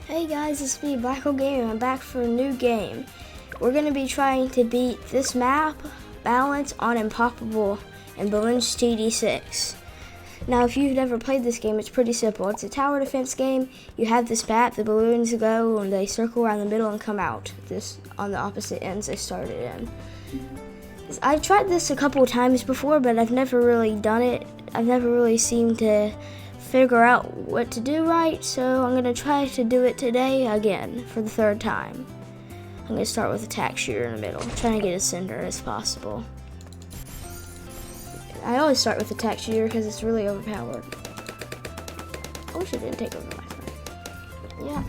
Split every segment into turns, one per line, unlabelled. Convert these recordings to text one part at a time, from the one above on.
Hey guys, it's me, Blacko Gaming. I'm back for a new game. We're going to be trying to beat this map, Balance on Impoppable, and Bloons TD6. Now, if you've never played this game, it's pretty simple. It's a tower defense game. You have this map, the balloons go, and they circle around the middle and come out. This on the opposite ends they started in. I've tried this a couple of times before, but I've never really done it. I've never really seemed to figure out what to do right, so I'm going to try to do it today again for the third time. I'm going to start with attack shooter in the middle, trying to get as center as possible. I always start with attack shooter because it's really overpowered. I wish it didn't take over my friend. Yeah.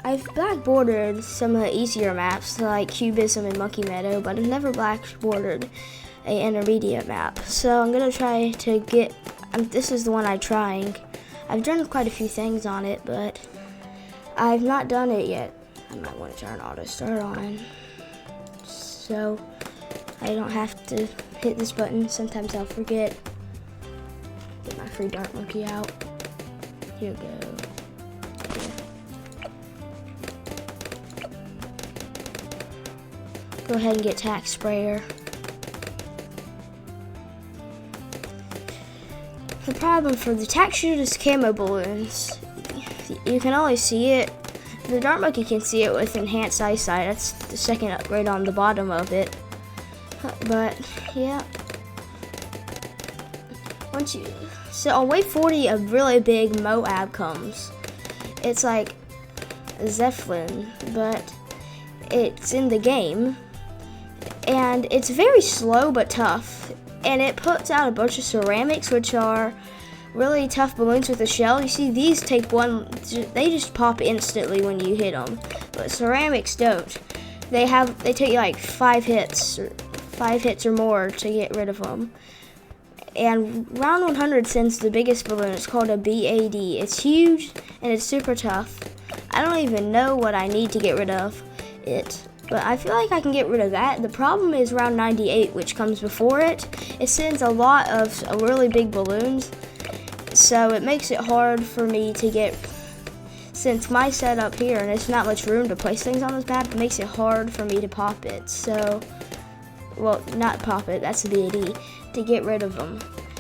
I've black bordered some of the easier maps like Cubism and Monkey Meadow, but I've never black bordered a intermediate map. So I'm gonna try to get, this is the one I'm trying. I've done quite a few things on it, but I've not done it yet. I might want to turn auto start on, so I don't have to hit this button. Sometimes I'll forget. Get my free dart monkey out. Here we go. Go ahead and get tack sprayer. The problem for the tack shooter is camo balloons. You can always see it. The dart monkey can see it with enhanced eyesight. That's the second upgrade on the bottom of it. But yeah. So on wave 40, a really big Moab comes. It's like Zeppelin, but it's in the game. And it's very slow but tough. And it puts out a bunch of ceramics, which are really tough balloons with a shell. You see, these take one, they just pop instantly when you hit them. But ceramics don't. They take like 5 hits or more to get rid of them. And round 100 sends the biggest balloon. It's called a BAD. It's huge and it's super tough. I don't even know what I need to get rid of it. But I feel like I can get rid of that. The problem is round 98, which comes before it. It sends a lot of really big balloons, so it makes it hard for me to get, since my setup here, and there's not much room to place things on this map, it makes it hard for me to pop it. So, well, not pop it, that's the BAD, to get rid of them.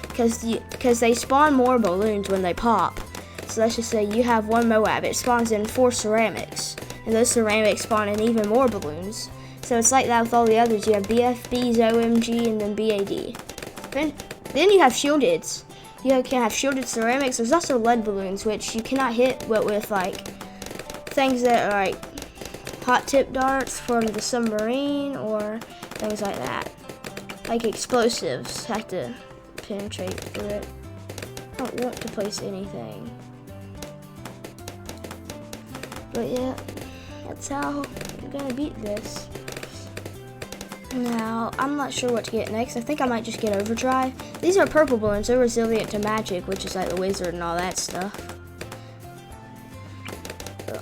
Because they spawn more balloons when they pop. So let's just say you have one Moab, it spawns in 4 ceramics. And those ceramics spawn in even more balloons. So it's like that with all the others. You have BFBs, OMG, and then BAD. Then you have shieldeds. You can have shielded ceramics. There's also lead balloons, which you cannot hit with like things that are like hot tip darts from the submarine or things like that. Like explosives have to penetrate through it. I don't want to place anything. But yeah. That's how I'm gonna beat this. Now, I'm not sure what to get next. I think I might just get Overdrive. These are purple balloons. They're resilient to magic, which is like the wizard and all that stuff.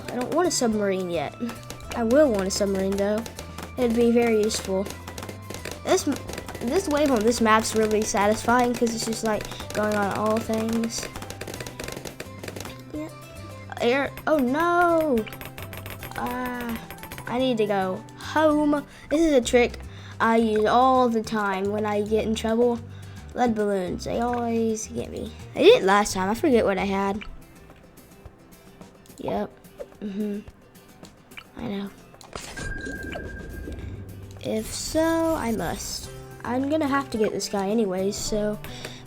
I don't want a submarine yet. I will want a submarine though. It'd be very useful. This wave on this map's really satisfying because it's just like going on all things. Yeah. Oh no! I need to go home. This is a trick I use all the time when I get in trouble. Lead balloons, they always get me. They didn't last time, I forget what I had. Yep, I know. If so, I must. I'm gonna have to get this guy anyways, so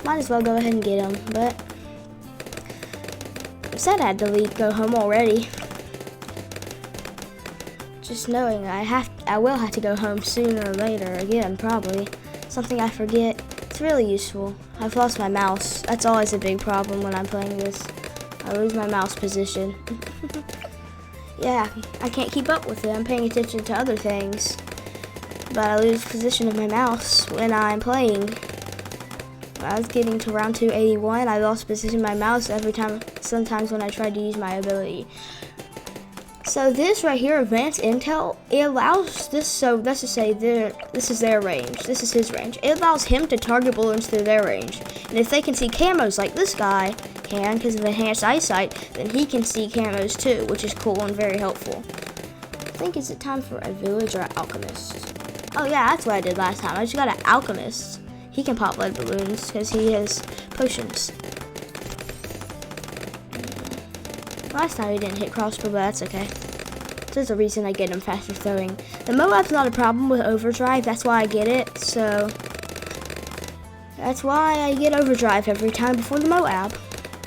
might as well go ahead and get him, but I said I had to go home already. Just knowing I will have to go home sooner or later again, probably. Something I forget. It's really useful. I've lost my mouse. That's always a big problem when I'm playing this. I lose my mouse position. Yeah, I can't keep up with it. I'm paying attention to other things. But I lose position of my mouse when I'm playing. When I was getting to round 281, I lost position of my mouse every time, sometimes when I tried to use my ability. So this right here, advanced intel, it allows this, so let's just say this is their range, this is his range. It allows him to target balloons through their range. And if they can see camos like this guy, can because of enhanced eyesight, then he can see camos too, which is cool and very helpful. I think is it time for a village or an alchemist? Oh yeah, that's what I did last time. I just got an alchemist. He can pop lead balloons because he has potions. Last time he didn't hit crossbow, but that's okay. There's a reason I get him faster throwing. The Moab's not a problem with overdrive, that's why I get it, so that's why I get overdrive every time before the Moab.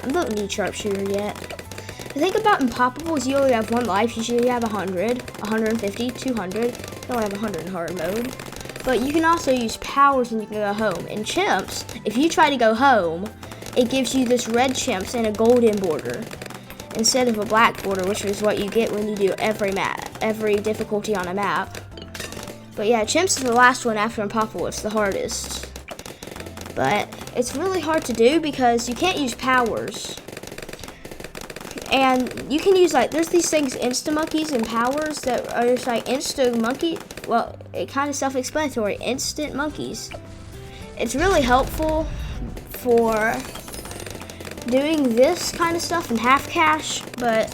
I don't need sharpshooter yet. The thing about Impoppable is you only have 1 life, usually you have 100, 150, 200, you only have 100 in hard mode. But you can also use powers and you can go home. In Chimps, if you try to go home, it gives you this red Chimps and a golden border, instead of a black border, which is what you get when you do every difficulty on a map. But yeah, Chimps is the last one after Impoppable. It's the hardest. But it's really hard to do because you can't use powers. And you can use, like, there's these things, insta-monkeys and powers that are just like insta-monkey. Well, it kind of self-explanatory, instant monkeys. It's really helpful for doing this kind of stuff in half cash, but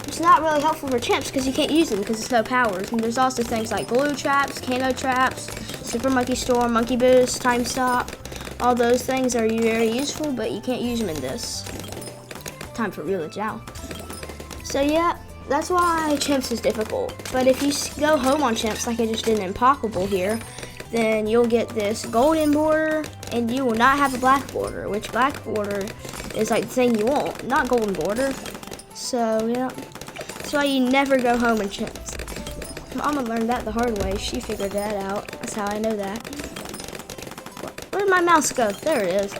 it's not really helpful for Chimps because you can't use them because it's no powers. And there's also things like glue traps, cano traps, super monkey storm, monkey boost, time stop. All those things are very useful, but you can't use them in this. Time for village now. So yeah, that's why Chimps is difficult. But if you go home on Chimps like I just did in Impoppable here, then you'll get this golden border and you will not have a black border, which black border is like the thing you want, not golden border. So yeah, that's why you never go home in Chimps. Mama learned that the hard way. She figured that out. That's how I know that. Where did my mouse go? There it is.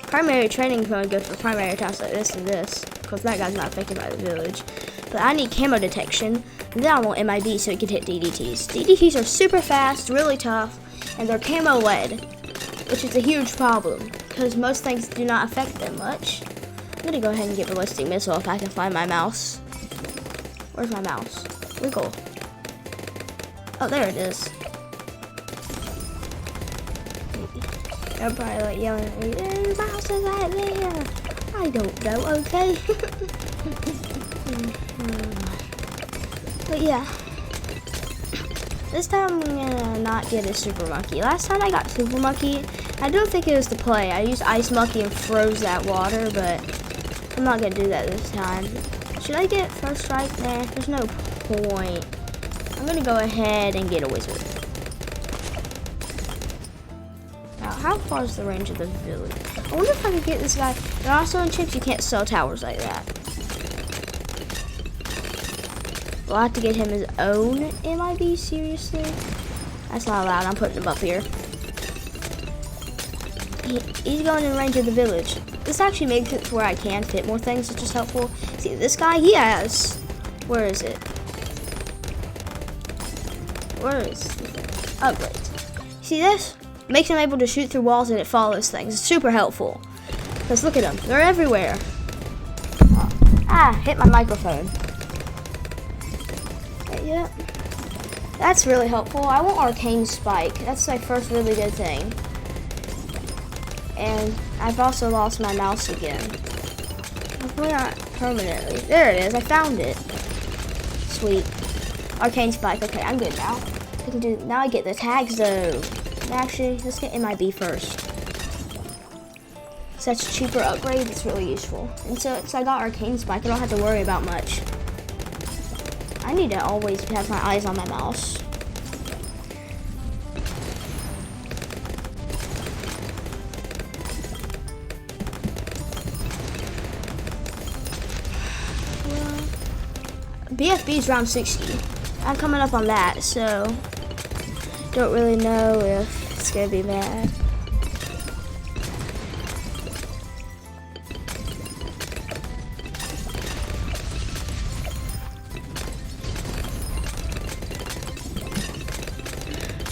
Primary training is going good for primary attacks like this and this, because that guy's not affected by the village. But I need camo detection, and then I want MIB so it can hit DDTs. DDTs are super fast, really tough, and they're camo lead, which is a huge problem, because most things do not affect them much. I'm going to go ahead and get ballistic missile if I can find my mouse. Where's my mouse? Wiggle. Oh, there it is. They're probably like yelling at me, "The mouse is right there." I don't know, okay? But yeah. This time I'm gonna not get a super monkey. Last time I got super monkey, I don't think it was the play. I used ice monkey and froze that water, but I'm not gonna do that this time. Should I get first strike? Nah, there's no point. I'm gonna go ahead and get a wizard. Now, how far is the range of the village? I wonder if I could get this guy. And also in Chimps, you can't sell towers like that. We'll have to get him his own MIB, seriously? That's not allowed, I'm putting him up here. He's going in range of the village. This actually makes it where I can fit more things, which is helpful. See, this guy, he has... Where is it? Where is the thing? Upgrade. See this? Makes him able to shoot through walls and it follows things. It's super helpful. Because look at them. They're everywhere. Hit my microphone. Yeah. That's really helpful. I want Arcane Spike. That's my first really good thing. And I've also lost my mouse again. Hopefully not permanently. There it is. I found it. Sweet. Arcane Spike. Okay, I'm good now. I can do. Now I get the tags though. Actually, let's get MIB first. So that's a cheaper upgrade. It's really useful. And so I got Arcane Spike, I don't have to worry about much. I need to always have my eyes on my mouse. BFB is round 60. I'm coming up on that, so don't really know if it's gonna be bad.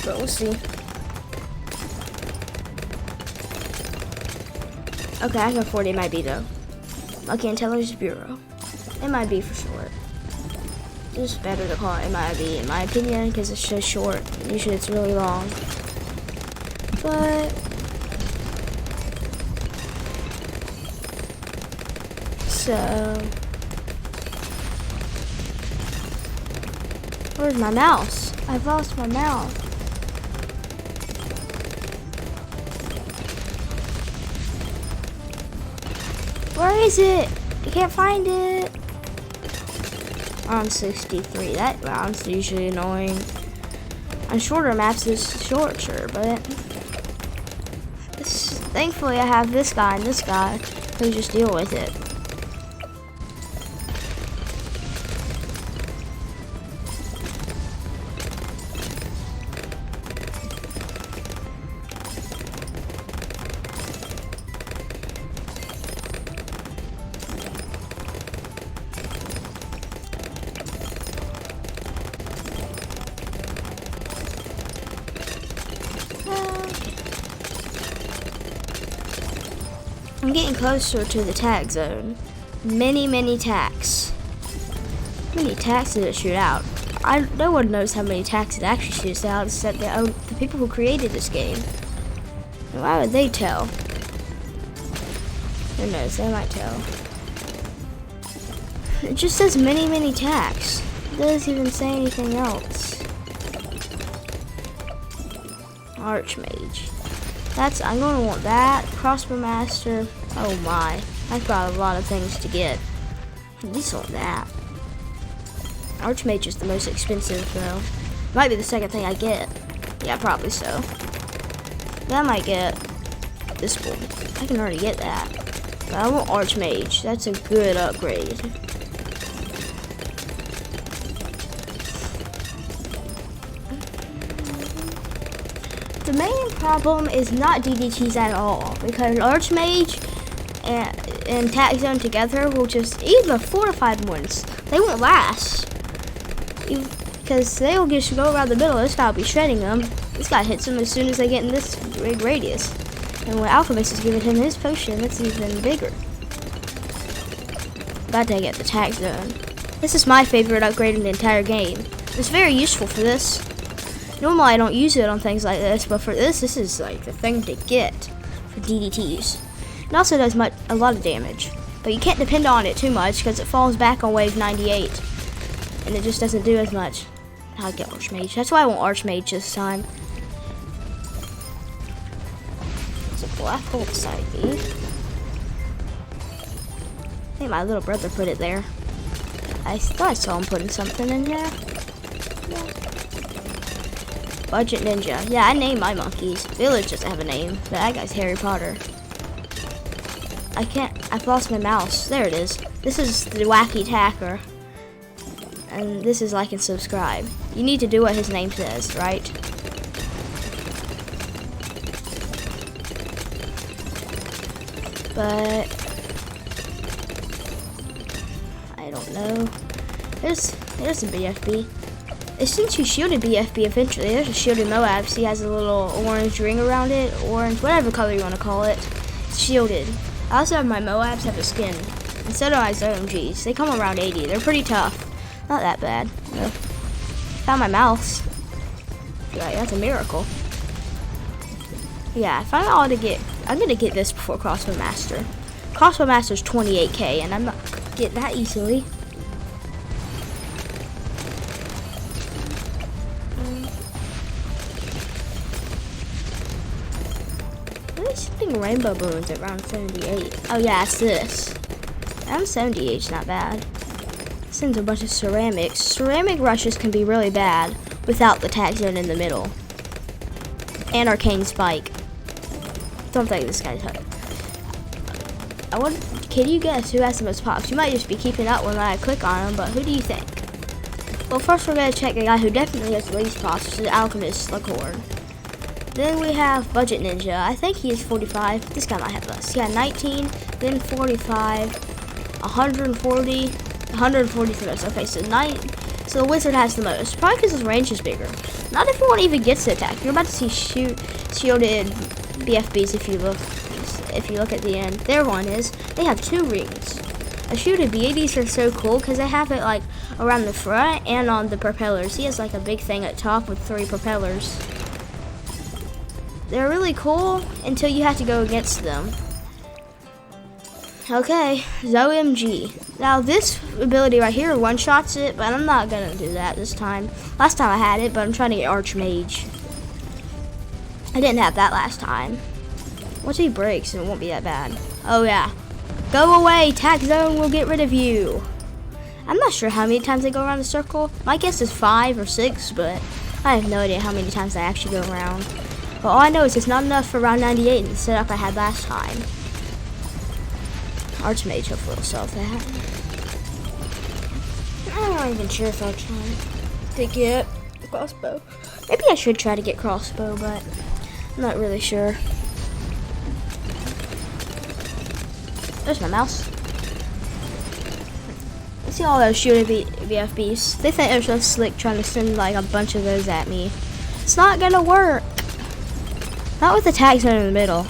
But we'll see. Okay, I can afford MIB though. Lucky Intelligence Bureau. MIB for short. It's better to call it MIB in my opinion because it's so short. Usually it's really long. But So, where's my mouse? I've lost my mouse. Where is it? I can't find it. On 63. That round's usually annoying. On shorter maps, it's shorter, but thankfully I have this guy and this guy, so just deal with it. I'm getting closer to the tag zone. Many tags. How many tags did it shoot out? No one knows how many tags it actually shoots out except the people who created this game. And why would they tell? Who knows, they might tell. It just says many tags. It doesn't even say anything else. Archmage. I'm going to want that. Crossbow Master. Oh my. I've got a lot of things to get. At least want that. Archmage is the most expensive though. Might be the second thing I get. Yeah, probably so. Then I might get this one. I can already get that. But I want Archmage. That's a good upgrade. The main problem is not DDTs at all, because Archmage and Tag Zone together will just, even the fortified ones, they won't last. Because they will just go around the middle. This guy will be shredding them. This guy hits them as soon as they get in this big radius. And when Alchemist is giving him his potion, it's even bigger. About to get the Tag Zone. This is my favorite upgrade in the entire game. It's very useful for this. Normally I don't use it on things like this, but for this is like the thing to get for DDTs. It also does a lot of damage, but you can't depend on it too much because it falls back on wave 98, and it just doesn't do as much. I'll get Archmage. That's why I want Archmage this time. It's a black hole beside me. I think my little brother put it there. I thought I saw him putting something in there. Yeah. Budget Ninja. Yeah, I named my monkeys. Village doesn't have a name, but that guy's Harry Potter. I've lost my mouse. There it is. This is the Wacky Attacker. And this is like and subscribe. You need to do what his name says, right? But I don't know. There's a BFB. Since you shielded BFB eventually, there's a shielded Moab. See, he has a little orange ring around it, orange, whatever color you want to call it. It's shielded. I also have my Moabs have a skin. And so do my ZMGs. They come around 80. They're pretty tough. Not that bad. No. Found my mouse. Yeah, that's a miracle. Yeah, if I ought to get, I'm gonna get this before Crossbow Master. Crossbow Master's 28k, and I'm not getting that easily. Something rainbow balloons at round 78. Oh yeah, it's this. Round 78's not bad. Sends a bunch of ceramics. Ceramic rushes can be really bad without the tag zone in the middle. And arcane spike. Don't think this guy's hurt. Can you guess who has the most pops? You might just be keeping up when I click on him, but who do you think? Well, first we're gonna check the guy who definitely has the least pops, which is Alchemist Lacorn. Then we have Budget Ninja. I think he is 45. This guy might have less. Yeah, 19, then 45, 140, 140 for this. Okay, so the wizard has the most. Probably because his range is bigger. Not everyone even gets the attack. You're about to see shielded BFBs if you look at the end. Their one is, they have 2 rings. A shielded B80s are so cool because they have it like around the front and on the propellers. He has like a big thing at top with 3 propellers. They're really cool until you have to go against them. Okay, OMG. Now this ability right here one-shots it, but I'm not gonna do that this time. Last time I had it, but I'm trying to get Archmage. I didn't have that last time. Once he breaks, it won't be that bad. Oh yeah. Go away, Tack Zone will get rid of you. I'm not sure how many times they go around the circle. My guess is 5 or 6, but I have no idea how many times they actually go around. But all I know is it's not enough for round 98 in the setup I had last time. Archmage hopefully will solve that. I'm not even sure if I'll try to get crossbow. Maybe I should try to get crossbow, but I'm not really sure. There's my mouse. See all those shooting VFBs. They think they're so slick trying to send like a bunch of those at me. It's not gonna work. Not with the tag zone in the middle.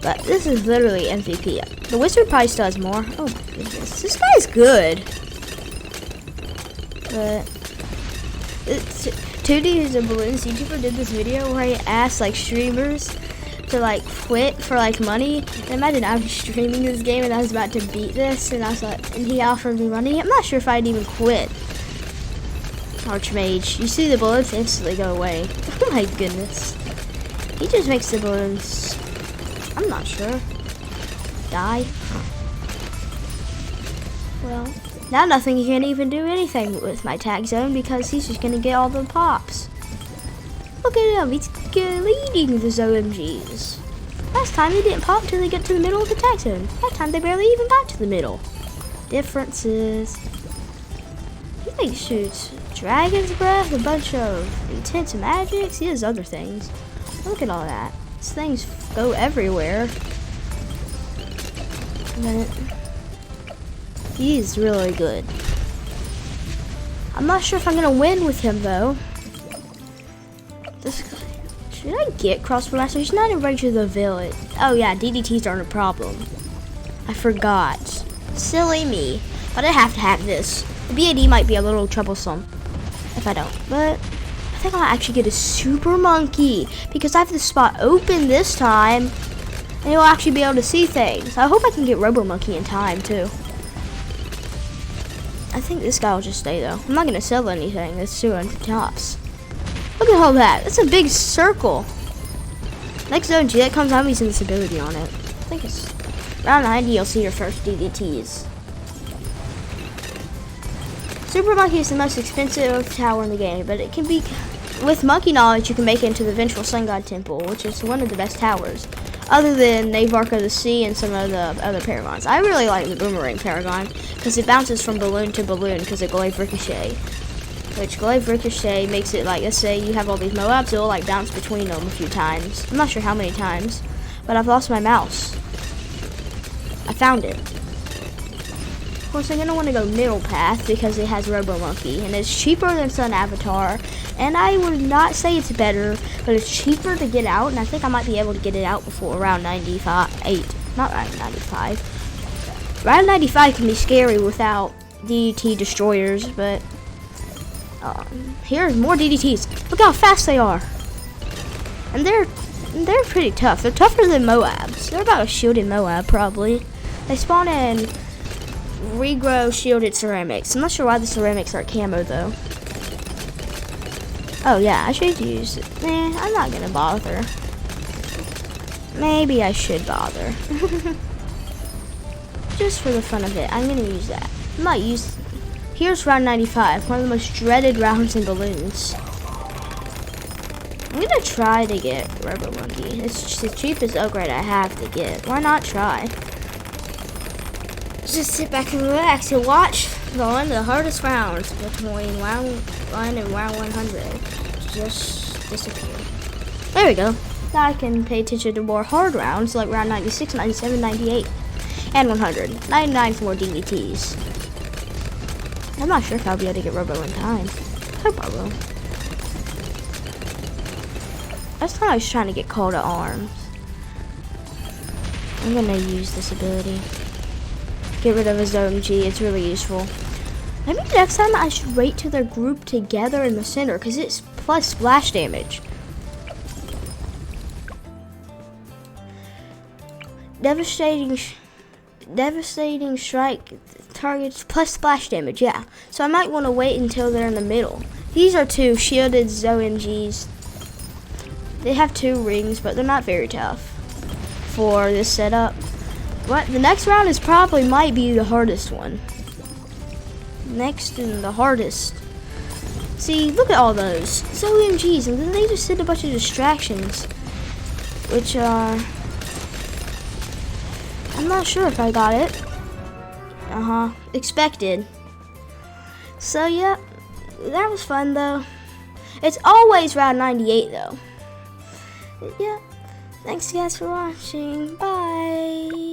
But this is literally MVP. The wizard probably still has more. Oh my goodness. This guy's good. But 2D is a Bloons YouTuber did this video where he asked like streamers to like quit for like money. And imagine I was streaming this game and I was about to beat this and I was like, and he offered me money. I'm not sure if I'd even quit. Archmage, you see the bullets instantly go away. Oh my goodness. He just makes the bullets, I'm not sure, die. Well, now nothing can even do anything with my tag zone because he's just gonna get all the pops. Look at him, he's leading the OMGs. Last time they didn't pop till they get to the middle of the tag zone. That time they barely even got to the middle. Differences. He like shoots Dragon's Breath, a bunch of intense magics. He has other things. Look at all that. These things go everywhere. But he's really good. I'm not sure if I'm gonna win with him though. This guy, should I get Crossbow Master? He's not in range of the village. Oh yeah, DDTs aren't a problem. I forgot. Silly me. But I have to have this. The BAD might be a little troublesome if I don't. But I think I'll actually get a Super Monkey because I have the spot open this time. And you'll actually be able to see things. I hope I can get Robo Monkey in time too. I think this guy will just stay though. I'm not gonna sell anything. That's 200 tops. Look at all that. That's a big circle. Next OMG that comes out, using this ability on it. I think it's round 90. You'll see your first DDTs. Super Monkey is the most expensive tower in the game, but it can be, with monkey knowledge, you can make it into the Vengeful Sun God Temple, which is one of the best towers, other than Navark of the Sea and some of the other Paragons. I really like the Boomerang Paragon because it bounces from balloon to balloon because of Glaive Ricochet. Which Glaive Ricochet makes it like, let's say you have all these Moabs, it'll like bounce between them a few times. I'm not sure how many times, but I've lost my mouse. I found it. Of course, I'm gonna want to go middle path because it has Robo Monkey, and it's cheaper than Sun Avatar. And I would not say it's better, but it's cheaper to get out, and I think I might be able to get it out before around 95. Not around 95. Round 95 can be scary without DDT destroyers, but here's more DDTs. Look how fast they are. And they're pretty tough. They're tougher than Moabs. They're about a shielded Moab, probably. They spawn in regrow shielded ceramics. I'm not sure why the ceramics are camo, though. Oh, yeah, I should use it. I'm not gonna bother. Maybe I should bother. Just for the fun of it, I'm gonna use that. I might use... Here's round 95, one of the most dreaded rounds in Bloons. I'm gonna try to get Robo Monkey. It's the cheapest upgrade I have to get. Why not try? Just sit back and relax and watch one of the hardest rounds between round 1 and round 100. Just disappear. There we go. Now I can pay attention to more hard rounds like round 96, 97, 98, and 100. 99 for more DDTs. I'm not sure if I'll be able to get Robo in time. I hope I will. Last time I was trying to get Call to Arms. I'm gonna use this ability. Get rid of his OMG, it's really useful. Maybe next time I should wait till they're grouped together in the center, because it's plus splash damage. Devastating Devastating strike targets plus splash damage, yeah. So I might want to wait until they're in the middle. These are two shielded OMGs. They have 2 rings, but they're not very tough for this setup. But the next round is probably might be the hardest one. Next and the hardest. See, look at all those. It's OMGs, and then they just send a bunch of distractions. Which are... I'm not sure if I got it. Expected. So, yeah. That was fun, though. It's always round 98, though. But, yeah. Thanks, guys, for watching. Bye.